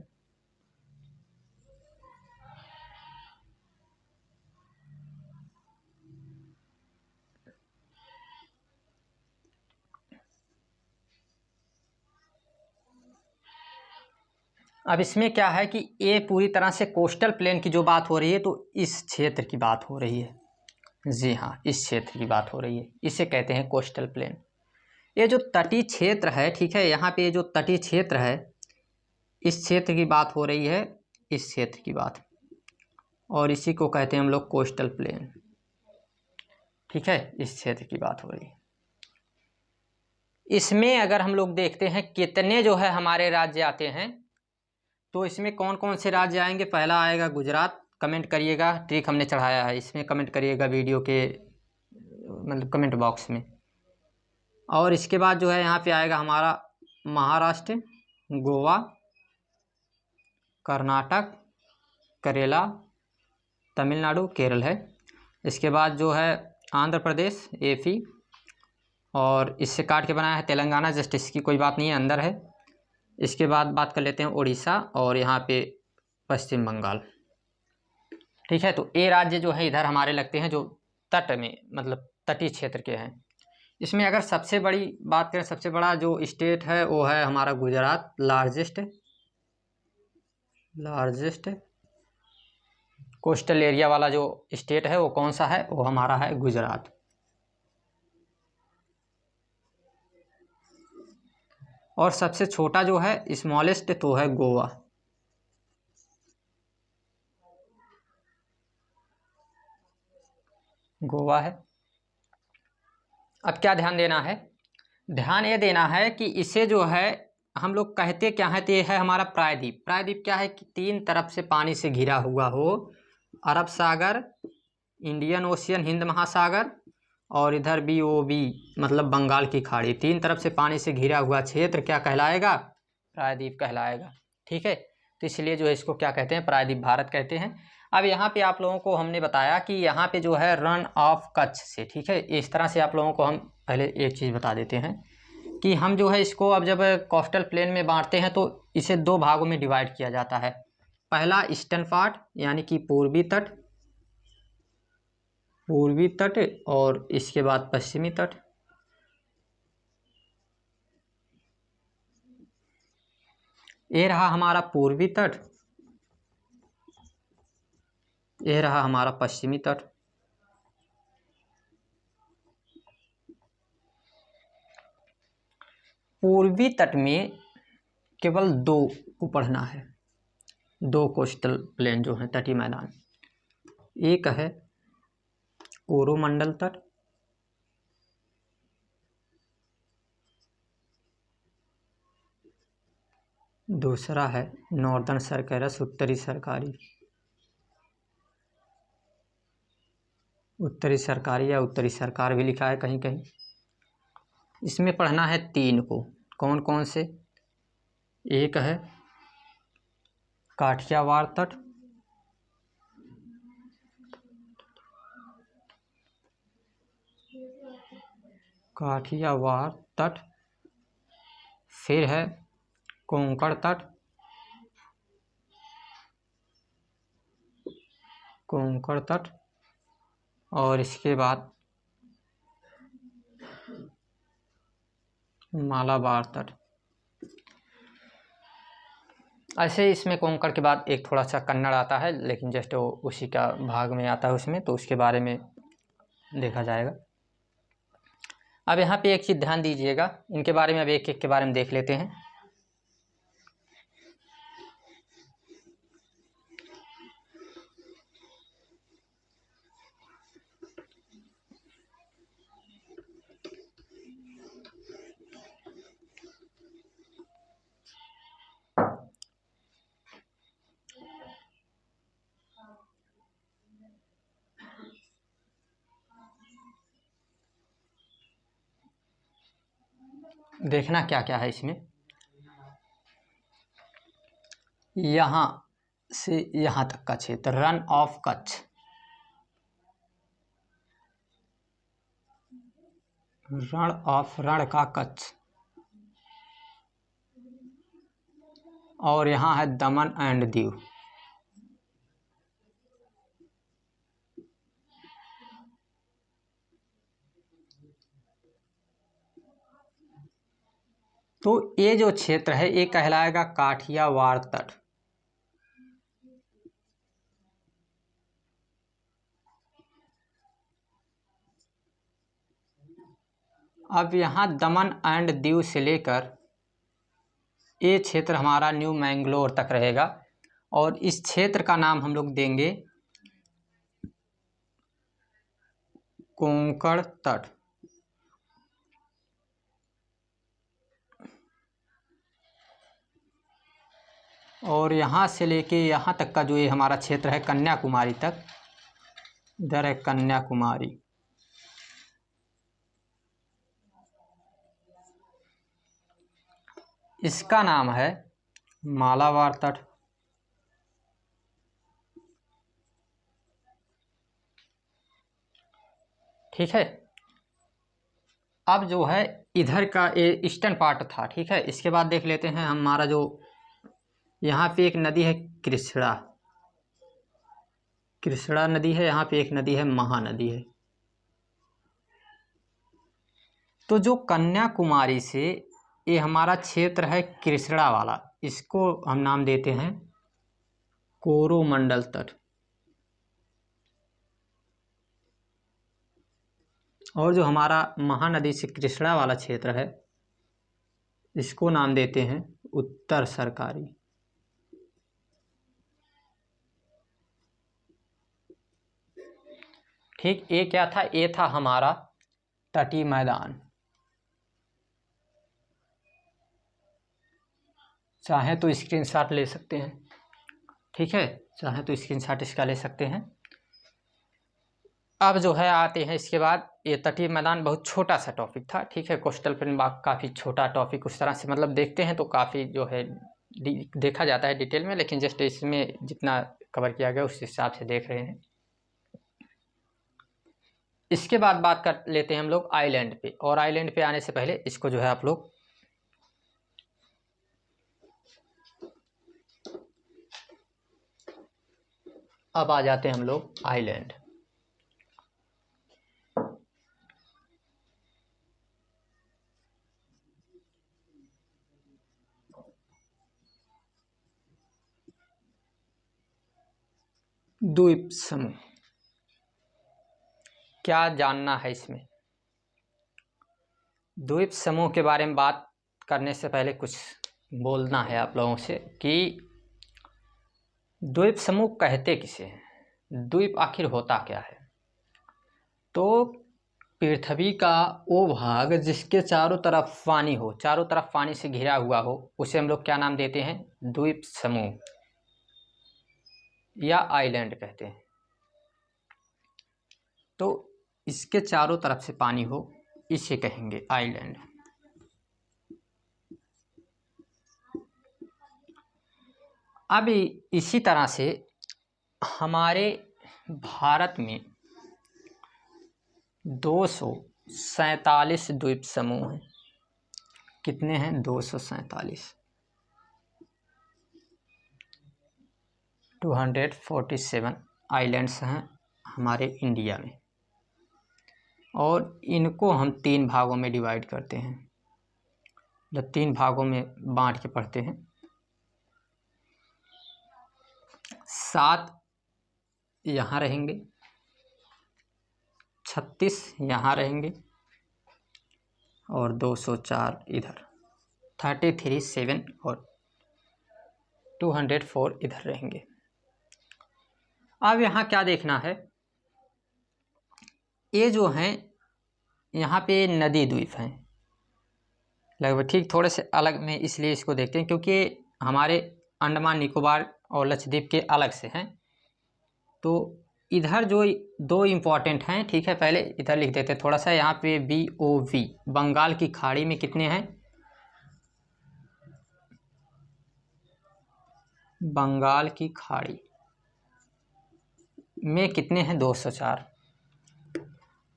अब इसमें क्या है कि ये पूरी तरह से कोस्टल प्लेन की जो बात हो रही है, तो इस क्षेत्र की बात हो रही है। जी हाँ, इस क्षेत्र की बात हो रही है, इसे कहते हैं कोस्टल प्लेन। ये जो तटीय क्षेत्र है, ठीक है, यहाँ पे जो तटीय क्षेत्र है, इस क्षेत्र की बात हो रही है, इस क्षेत्र की बात, और इसी को कहते हैं हम लोग कोस्टल प्लेन। ठीक है, इस क्षेत्र की बात हो रही है। इसमें अगर हम लोग देखते हैं कितने जो है हमारे राज्य आते हैं, तो इसमें कौन कौन से राज्य आएंगे। पहला आएगा गुजरात, कमेंट करिएगा, ट्रिक हमने चढ़ाया है इसमें, कमेंट करिएगा वीडियो के मतलब कमेंट बॉक्स में। और इसके बाद जो है यहाँ पे आएगा हमारा महाराष्ट्र, गोवा, कर्नाटक, केरला, तमिलनाडु, केरल है। इसके बाद जो है आंध्र प्रदेश, एपी, और इससे काट के बनाया है तेलंगाना, जस्ट इसकी कोई बात नहीं है, अंदर है। इसके बाद बात कर लेते हैं उड़ीसा, और यहाँ पे पश्चिम बंगाल। ठीक है, तो ये राज्य जो है इधर हमारे लगते हैं जो तट में मतलब तटीय क्षेत्र के हैं। इसमें अगर सबसे बड़ी बात करें, सबसे बड़ा जो स्टेट है वो है हमारा गुजरात, लार्जेस्ट कोस्टल एरिया वाला जो स्टेट है वो कौन सा है, वो हमारा है गुजरात। और सबसे छोटा जो है स्मॉलेस्ट तो है गोवा। गोवा है। अब क्या ध्यान देना है, ध्यान ये देना है कि इसे जो है हम लोग कहते क्या है, तो ये है हमारा प्रायद्वीप। प्रायद्वीप क्या है कि 3 तरफ से पानी से घिरा हुआ हो, अरब सागर, इंडियन ओशियन, हिंद महासागर, और इधर BOB मतलब बंगाल की खाड़ी, 3 तरफ से पानी से घिरा हुआ क्षेत्र क्या कहलाएगा, प्रायद्वीप कहलाएगा। ठीक है, तो इसलिए जो है इसको क्या कहते हैं, प्रायद्वीप भारत कहते हैं। अब यहाँ पे आप लोगों को हमने बताया कि यहाँ पे जो है रन ऑफ कच्छ से, ठीक है, इस तरह से आप लोगों को हम पहले एक चीज़ बता देते हैं कि हम जो है इसको अब जब कोस्टल प्लेन में बांटते हैं तो इसे 2 भागों में डिवाइड किया जाता है। पहला ईस्टर्न पार्ट यानी कि पूर्वी तट, और इसके बाद पश्चिमी तट। ये रहा हमारा पूर्वी तट, ये रहा हमारा पश्चिमी तट। पूर्वी तट में केवल 2 को पढ़ना है, 2 कोस्टल प्लेन जो है तटीय मैदान। एक है कोरोमंडल तट, दूसरा है नॉर्दर्न सर्कैरस, उत्तरी सरकारी या उत्तरी सरकार भी लिखा है कहीं कहीं। इसमें पढ़ना है 3 को, कौन कौन से। एक है काठियावाड़ तट, फिर है कोंकण तट, और इसके बाद मालाबार तट। ऐसे इसमें कोंकण के बाद एक थोड़ा सा कन्नड़ आता है, लेकिन जस्ट वो उसी का भाग में आता है उसमें, तो उसके बारे में देखा जाएगा। अब यहाँ पे एक चीज़ ध्यान दीजिएगा, इनके बारे में अब एक एक के बारे में देख लेते हैं। देखना क्या क्या है इसमें। यहाँ से यहाँ तक का क्षेत्र रन ऑफ कच्छ, रण का कच्छ, और यहाँ है दमन एंड दीव। तो ये जो क्षेत्र है ये कहलाएगा काठियावाड़ तट। अब यहाँ दमन एंड दीव से लेकर ये क्षेत्र हमारा न्यू मैंगलोर तक रहेगा और इस क्षेत्र का नाम हम लोग देंगे कोंकण तट। और यहाँ से लेके यहाँ तक का जो ये हमारा क्षेत्र है कन्याकुमारी तक, इधर है कन्याकुमारी। इसका नाम है मालाबार तट। ठीक है। अब जो है इधर का ये ईस्टर्न पार्ट था। ठीक है। इसके बाद देख लेते हैं हमारा जो यहाँ पे एक नदी है कृष्णा, कृष्णा नदी है। यहाँ पे एक नदी है महानदी है। तो जो कन्याकुमारी से ये हमारा क्षेत्र है कृष्णा वाला, इसको हम नाम देते हैं कोरोमंडल तट। और जो हमारा महानदी से कृष्णा वाला क्षेत्र है इसको नाम देते हैं उत्तर सरकारी। ठीक। ये क्या था? ये था हमारा तटीय मैदान। चाहे तो स्क्रीनशॉट ले सकते हैं। ठीक है। चाहे तो स्क्रीनशॉट इसका ले सकते हैं। अब जो है आते हैं इसके बाद, ये तटीय मैदान बहुत छोटा सा टॉपिक था। ठीक है। कोस्टल प्लेन काफ़ी छोटा टॉपिक उस तरह से मतलब देखते हैं तो काफ़ी जो है देखा जाता है डिटेल में, लेकिन जस्ट इसमें जितना कवर किया गया उस हिसाब से देख रहे हैं। इसके बाद बात कर लेते हैं हम लोग आइलैंड पे। और आइलैंड पे आने से पहले इसको जो है आप लोग अब आ जाते हैं हम लोग आइलैंड। द्वीप समूह क्या जानना है इसमें? द्वीप समूह के बारे में बात करने से पहले कुछ बोलना है आप लोगों से कि द्वीप समूह कहते किसे हैं, द्वीप आखिर होता क्या है। तो पृथ्वी का वो भाग जिसके चारों तरफ पानी हो, चारों तरफ पानी से घिरा हुआ हो, उसे हम लोग क्या नाम देते हैं? द्वीप समूह या आइलैंड कहते हैं। तो इसके चारों तरफ से पानी हो इसे कहेंगे आइलैंड। अब इसी तरह से हमारे भारत में 247 द्वीप समूह हैं। कितने हैं? 247। 247 आइलैंड्स हैं हमारे इंडिया में। और इनको हम 3 भागों में डिवाइड करते हैं, मतलब 3 भागों में बांट के पढ़ते हैं। 7 यहाँ रहेंगे, 36 यहाँ रहेंगे और 204 इधर, 33, 7 और 204 इधर रहेंगे। अब यहाँ क्या देखना है, ये जो हैं यहाँ पे नदी द्वीप हैं लगभग, ठीक थोड़े से अलग में इसलिए इसको देखते हैं क्योंकि हमारे अंडमान निकोबार और लक्षद्वीप के अलग से हैं। तो इधर जो 2 इम्पॉर्टेंट हैं, ठीक है, पहले इधर लिख देते हैं थोड़ा सा। यहाँ पे BOV बंगाल की खाड़ी में कितने हैं? बंगाल की खाड़ी में कितने हैं? 204।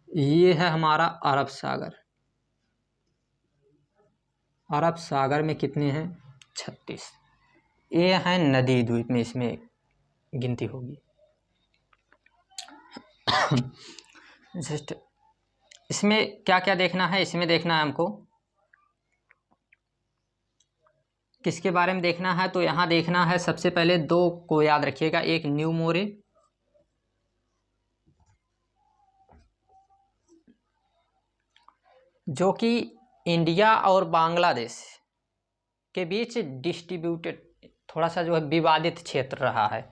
ये है हमारा अरब सागर, अरब सागर में कितने हैं? 36। ये हैं नदी द्वीप में, इसमें गिनती होगी। जस्ट इसमें क्या क्या देखना है? इसमें देखना है हमको किसके बारे में देखना है, तो यहाँ देखना है सबसे पहले 2 को याद रखिएगा, एक न्यू मोरे जो कि इंडिया और बांग्लादेश के बीच डिस्ट्रीब्यूटेड, थोड़ा सा जो है विवादित क्षेत्र रहा है।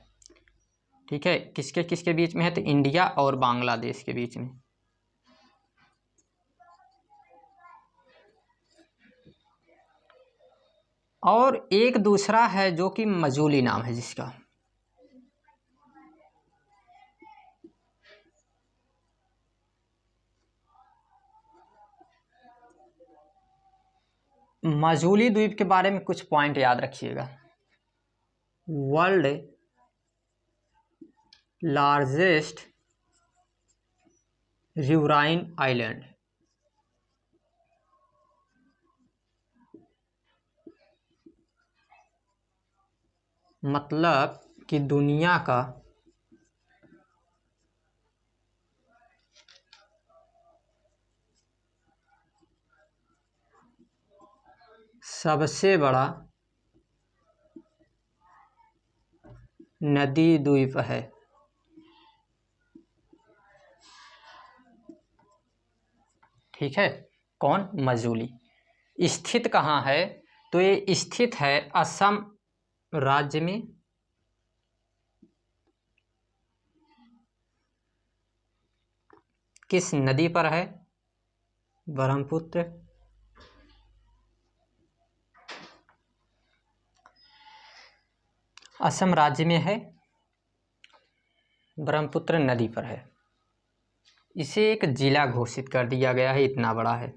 ठीक है, किसके किसके बीच में है, तो इंडिया और बांग्लादेश के बीच में। और एक दूसरा है जो कि मजूली नाम है जिसका, मजूली द्वीप के बारे में कुछ पॉइंट याद रखिएगा। वर्ल्ड लार्जेस्ट रिवराइन आइलैंड, मतलब कि दुनिया का सबसे बड़ा नदी द्वीप है। ठीक है, कौन, मजूली। स्थित कहाँ है, तो ये स्थित है असम राज्य में, किस नदी पर है, ब्रह्मपुत्र। असम राज्य में है, ब्रह्मपुत्र नदी पर है। इसे एक जिला घोषित कर दिया गया है, इतना बड़ा है।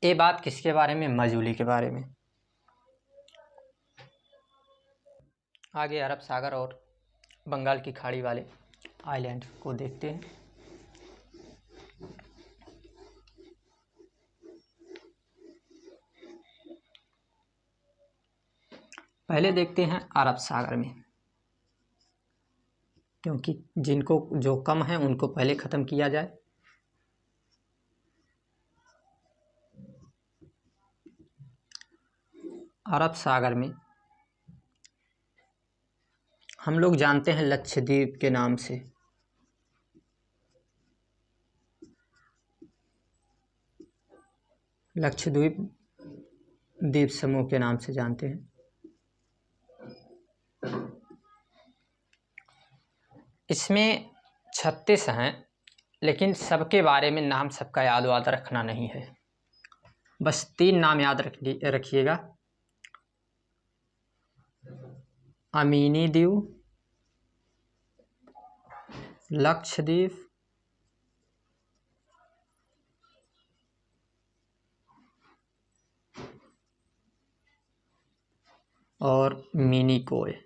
ये बात किसके बारे में, मजूली के बारे में। आगे अरब सागर और बंगाल की खाड़ी वाले आइलैंड को देखते हैं। पहले देखते हैं अरब सागर में, क्योंकि जिनको जो कम है उनको पहले ख़त्म किया जाए। अरब सागर में हम लोग जानते हैं लक्षद्वीप के नाम से, लक्षद्वीप द्वीप समूह के नाम से जानते हैं। इसमें 36 हैं, लेकिन सबके बारे में नाम सबका याद रखना नहीं है, बस 3 नाम याद रखिएगा। अमीनी द्वीप, लक्षद्वीप और मिनिकोय।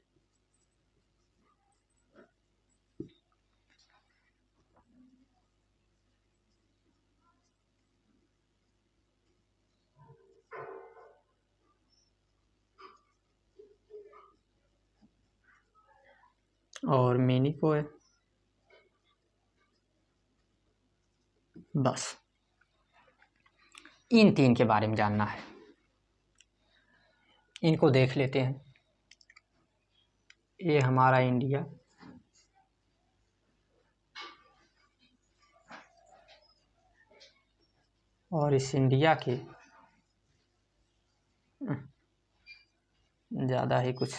और मिनिकोय, बस इन 3 के बारे में जानना है। इनको देख लेते हैं। ये हमारा इंडिया, और इस इंडिया के ज़्यादा ही कुछ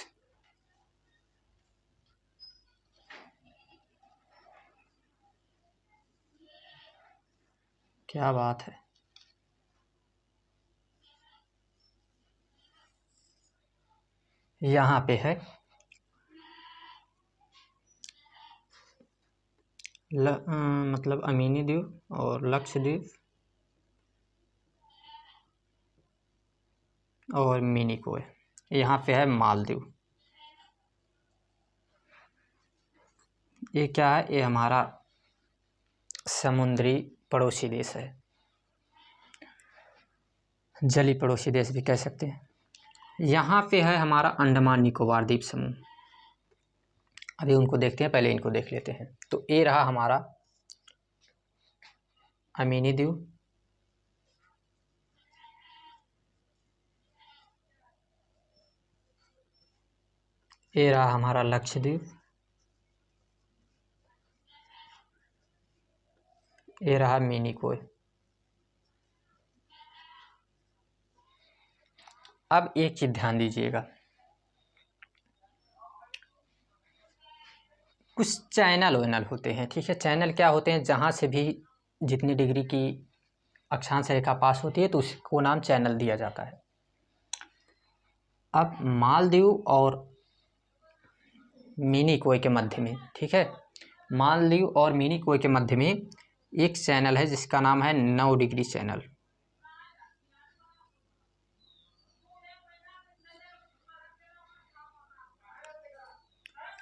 क्या बात है। यहाँ पे है मतलब अमीनी द्वीप और लक्षद्वीप और मिनिकोय। यहाँ पे है मालदीव। ये क्या है, ये हमारा समुद्री पड़ोसी देश है, जली पड़ोसी देश भी कह सकते हैं। यहाँ पे है हमारा अंडमान निकोबार द्वीप समूह। अभी उनको देखते हैं, पहले इनको देख लेते हैं। तो ये रहा हमारा अमीनी द्वीप, ये रहा हमारा लक्षद्वीप, ये रहा मिनिकोय। अब एक चीज ध्यान दीजिएगा, कुछ चैनल वैनल होते हैं, ठीक है। चैनल क्या होते हैं, जहाँ से भी जितनी डिग्री की अक्षांश रेखा पास होती है तो उसको नाम चैनल दिया जाता है। अब मालदीव और मिनिकोय के मध्य में, ठीक है, मालदीव और मिनिकोय के मध्य में एक चैनल है जिसका नाम है 9 डिग्री चैनल।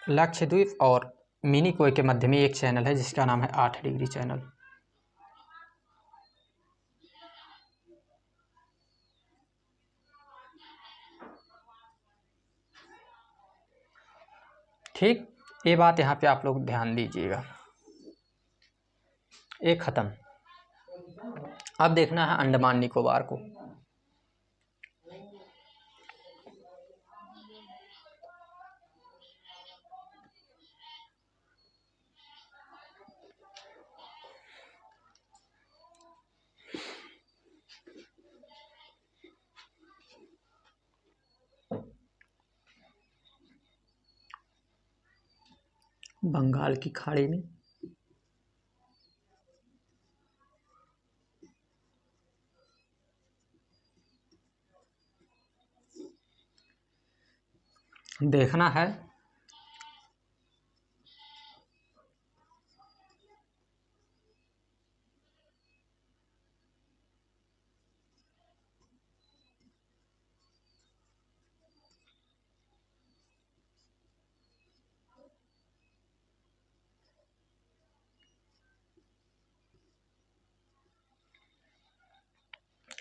लक्षद्वीप और मिनिकोय के मध्य में एक चैनल है जिसका नाम है 8 डिग्री चैनल। ठीक, ये बात यहाँ पे आप लोग ध्यान दीजिएगा। एक खत्म। अब देखना है अंडमान निकोबार को। बंगाल की खाड़ी में देखना है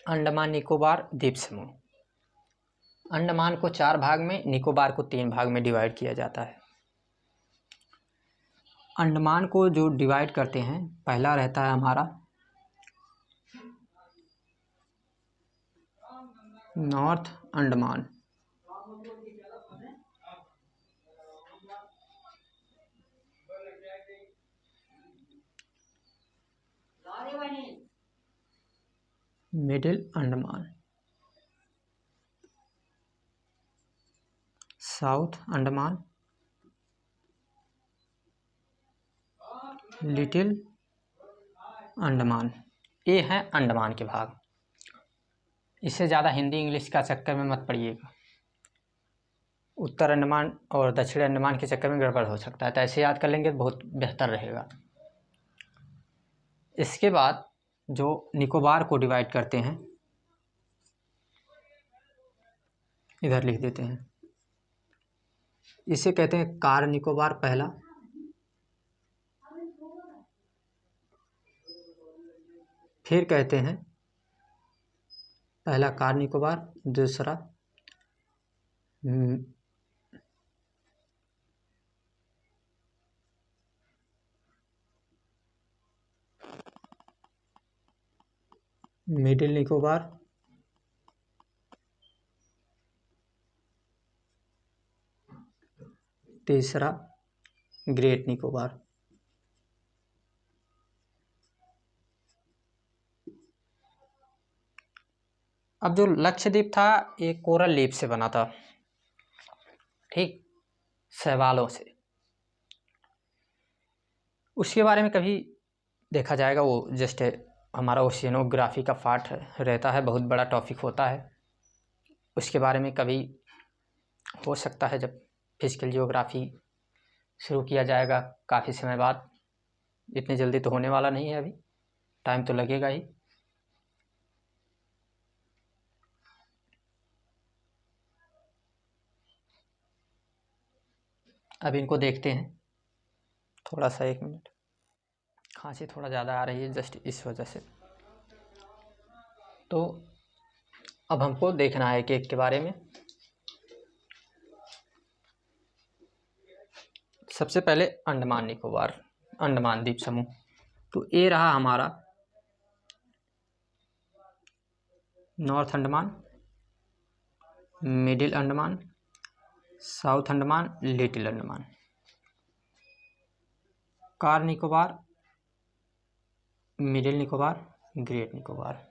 अंडमान निकोबार द्वीप समूह। अंडमान को 4 भाग में, निकोबार को 3 भाग में डिवाइड किया जाता है। अंडमान को जो डिवाइड करते हैं, पहला रहता है हमारा north Andaman, middle Andaman, south Andaman, little Andaman. ये हैं अंडमान के भाग। इससे ज़्यादा हिंदी इंग्लिश का चक्कर में मत पड़िएगा, उत्तर अंडमान और दक्षिण अंडमान के चक्कर में गड़बड़ हो सकता है, तो ऐसे याद कर लेंगे तो बहुत बेहतर रहेगा। इसके बाद जो निकोबार को डिवाइड करते हैं, इधर लिख देते हैं, इसे कहते हैं कार निकोबार पहला, फिर कहते हैं पहला कार निकोबार, दूसरा मिडिल निकोबार, तीसरा ग्रेट निकोबार। अब जो लक्षद्वीप था ये कोरल लीफ से बना था, ठीक, शैवालों से। उसके बारे में कभी देखा जाएगा, वो जस्ट हमारा ओशियनोग्राफी का पार्ट रहता है, बहुत बड़ा टॉपिक होता है। उसके बारे में कभी हो सकता है जब फिजिकल जियोग्राफी शुरू किया जाएगा काफ़ी समय बाद, इतनी जल्दी तो होने वाला नहीं है, अभी टाइम तो लगेगा ही। अब इनको देखते हैं, थोड़ा सा 1 मिनट, खांसी थोड़ा ज़्यादा आ रही है जस्ट इस वजह से। तो अब हमको देखना है केक के बारे में। सबसे पहले अंडमान निकोबार, अंडमान द्वीप समूह। तो ये रहा हमारा north Andaman, middle Andaman, south Andaman, little Andaman. Car Nicobar, middle Nicobar, great Nicobar.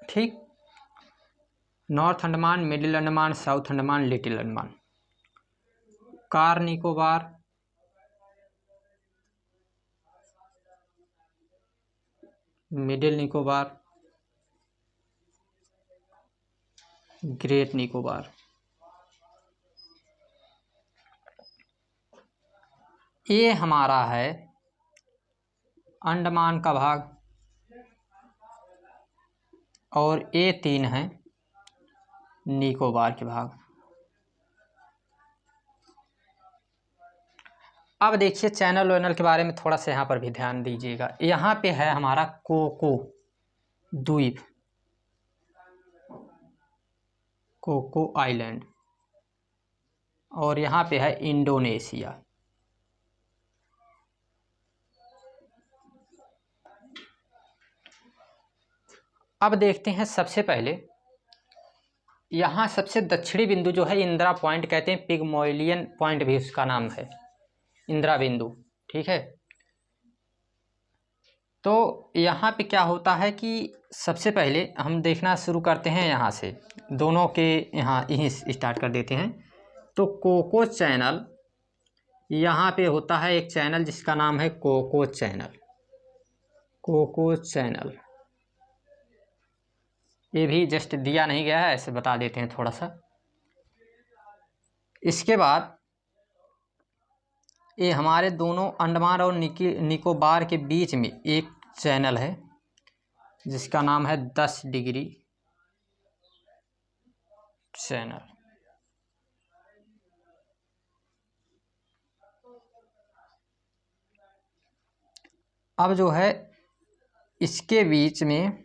ठीक, north Andaman, middle Andaman, south Andaman, little Andaman. Car Nicobar, middle Nicobar, great Nicobar. ये हमारा है अंडमान का भाग और ये 3 हैं निकोबार के भाग। अब देखिए चैनल वैनल के बारे में थोड़ा सा यहाँ पर भी ध्यान दीजिएगा। यहाँ पे है हमारा कोको द्वीप, कोको आइलैंड, और यहाँ पे है इंडोनेशिया। अब देखते हैं सबसे पहले यहाँ सबसे दक्षिणी बिंदु जो है इंदिरा पॉइंट कहते हैं, पिगमोलियन पॉइंट भी उसका नाम है, इंदिरा बिंदु। ठीक है, तो यहाँ पे क्या होता है कि सबसे पहले हम देखना शुरू करते हैं यहाँ से, दोनों के यहाँ यहीं स्टार्ट कर देते हैं। तो कोको चैनल, यहाँ पे होता है एक चैनल जिसका नाम है कोको चैनल, कोको चैनल। ये भी जस्ट दिया नहीं गया है, ऐसे बता देते हैं थोड़ा सा। इसके बाद ये हमारे दोनों अंडमान और निकोबार के बीच में एक चैनल है जिसका नाम है 10 डिग्री चैनल। अब जो है इसके बीच में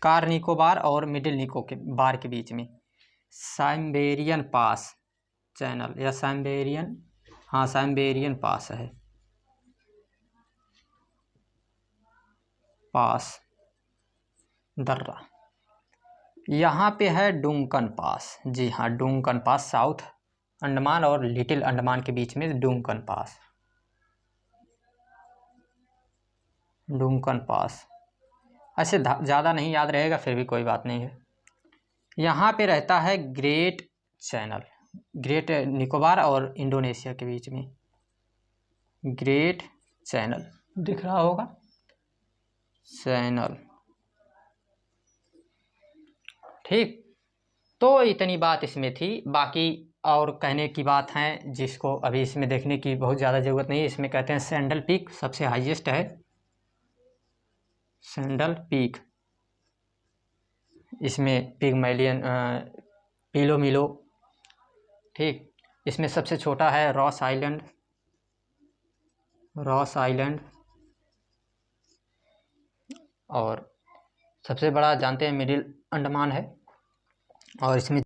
कार निकोबार और मिडिल निकोबार के बीच में साइबेरियन पास चैनल, या साइबेरियन, हाँ साइबेरियन पास है, पास दर्रा। यहाँ पे है डुंकन पास, जी हाँ डुंकन पास, साउथ अंडमान और लिटिल अंडमान के बीच में डुंकन पास, डुंकन पास। ऐसे ज़्यादा नहीं याद रहेगा, फिर भी कोई बात नहीं है। यहाँ पे रहता है ग्रेट चैनल, ग्रेट निकोबार और इंडोनेशिया के बीच में ग्रेट चैनल दिख रहा होगा, चैनल। ठीक, तो इतनी बात इसमें थी। बाकी और कहने की बात है जिसको अभी इसमें देखने की बहुत ज़्यादा ज़रूरत नहीं है। इसमें कहते हैं सैंडल पीक सबसे हाईएस्ट है, सैंडल पीक। इसमें पिगमलियन, पिलोमिलो। ठीक, इसमें सबसे छोटा है रॉस आइलैंड, रॉस आइलैंड, और सबसे बड़ा जानते हैं मिडिल अंडमान है, और इसमें